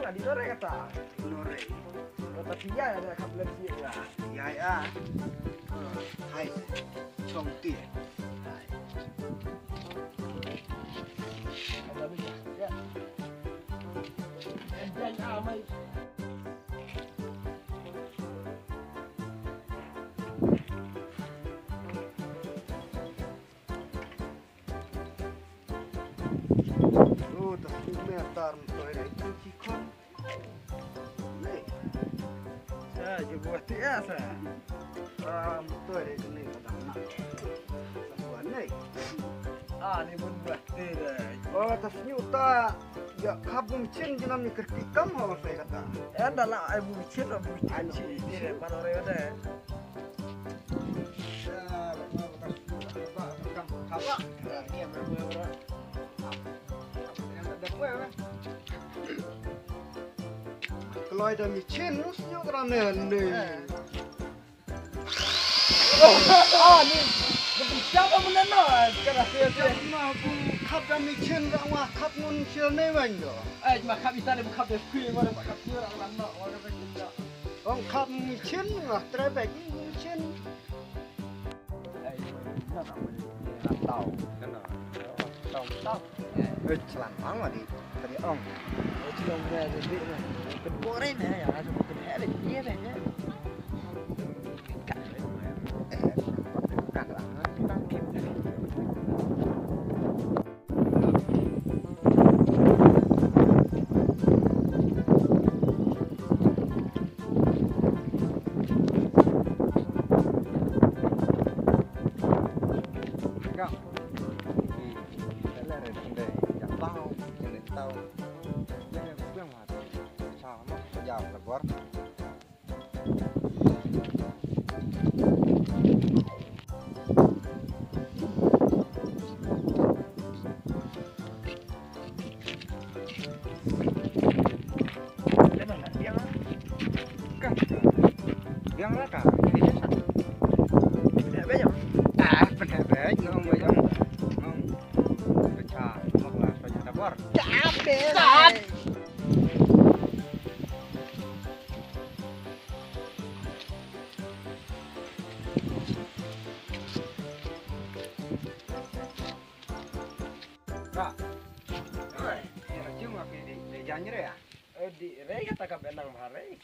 nggak di sore kata. Nore. Tapi ya ada kabel sih ya. Ya ya. Hai. Chong ti. Ada bisa ya. Dan amai. Tar tôi đấy chi con này Saya juga tiada saya. tôi đấy cái này là đằng nặng buồn này Ini pun buat tidak. tas nyuta ya kabum cin jenam ni kertikam apa saya kata Anda lah ibu cip ibu cip tidak mana orang ada. apa Ini yang berapa? kalau ada micin musnya kerana ni Ni siapa menenun? Kerana saya aku kap ada micin rawa kap nun sil ni banyo cuma kap bisa ni kap dia free mana kap dia orang lama orang kerja. orang kap micin lah terbeg micin Tahu. Tahu. celang banget di tadi ong Cilong dia jadi kedua ni ya, ada bukan ada dia ni. Yang lah kak, ini Tidak banyak. benar baik, ngomong banyak, ngomong pecah, ngomong lah, banyak dapur. Capek. Kak, ya cuma di janjir ya. Di rega tak kap enang bahare.